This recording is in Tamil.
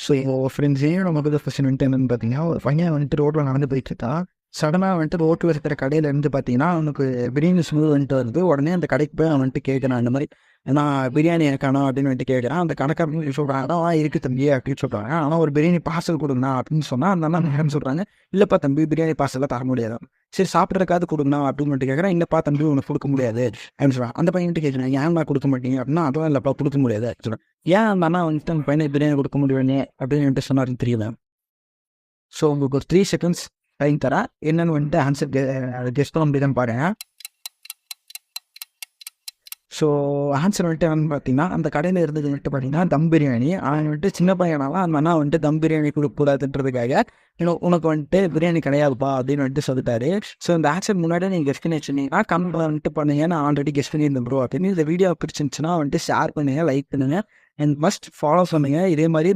ஸோ ஃப்ரெண்ட்ஸே நமக்கு வந்து கொஸ்டின் வந்துட்டு என்னன்னு பார்த்தீங்கன்னா, ஒரு பையன் வந்துட்டு ரோட்டில் நடந்து போயிட்டு இருக்கான். சடனாக வந்துட்டு ரோட்டில் இருக்கிற கடையில இருந்து பார்த்தீங்கன்னா, அவனுக்கு பிரியாணி ஸ்மெல் வந்துட்டு வருது. உடனே அந்த கடைக்கு போய் அவன் வந்துட்டு கேட்குறான், இந்த மாதிரி நான் பிரியாணி எனக்கானோ அப்படின்னு வந்துட்டு கேட்குறான். அந்த கடைக்காரங்க சொல்கிறாங்க, அதான் இருக்குது தம்பி அப்படின்னு சொல்கிறாங்க. ஆனால் ஒரு பிரியாணி பார்சல் கொடுங்கண்ணா அப்படின்னு சொன்னால், அந்த அண்ணா என்ன சொல்கிறாங்க, இல்லைப்பா தம்பி பிரியாணி பார்சல்லாம் தர முடியாது. சரி சாப்பிட்றதுக்காவது கொடுங்கண்ணா அப்படின்னு வந்துட்டு கேட்குறேன். இல்லைப்பா தம்பி உனக்கு கொடுக்க முடியாது அப்படின்னு சொல்கிறான். அந்த பையன்ட்டு கேட்குறேன், ஏன்மா கொடுக்க மாட்டீங்க அப்படின்னா, அதெல்லாம் இல்லைப்பா கொடுக்க முடியாது சொல்கிறேன். ஏன் அந்த அண்ணா வந்துட்டு அந்த பையனை பிரியாணி கொடுக்க முடியும்னே அப்படின்னு வந்துட்டு சொன்னாருன்னு தெரியல. ஸோ உங்களுக்கு ஒரு 3 செகண்ட்ஸ் டைம் தரேன். என்னன்னு வந்துட்டு ஆன்சர் கெஸ் பண்ண முடியுதுன்னு பாருங்க. ஸோ ஆன்சர் வந்துட்டு என்னன்னு பார்த்தீங்கன்னா, அந்த கடையில் இருந்தது வந்துட்டு பார்த்தீங்கன்னா தம் பிரியாணி. அவன் வந்துட்டு சின்ன பையனால அந்த அண்ணா வந்துட்டு தம் பிரியாணி கொடுக்கக்கூடாதுன்றதுக்காக, உனக்கு வந்துட்டு பிரியாணி கிடையாதுப்பா அப்படின்னு வந்துட்டு சொல்லிட்டாரு. ஸோ இந்த ஆன்சர் முன்னாடியே நீங்கள் கெஸ் பண்ணி வச்சுருந்தீங்கன்னா கமெண்ட் வந்துட்டு பண்ணுங்க, நான் ஆல்ரெடி கெஸ் பண்ணியிருந்தேன் ப்ரோ அப்படின்னு. இந்த வீடியோ பிடிச்சிருந்துச்சுன்னா வந்துட்டு ஷேர் பண்ணுங்கள், லைக் பண்ணுங்கள் அண்ட் மஸ்ட் ஃபாலோ பண்ணுங்கள். இதே மாதிரி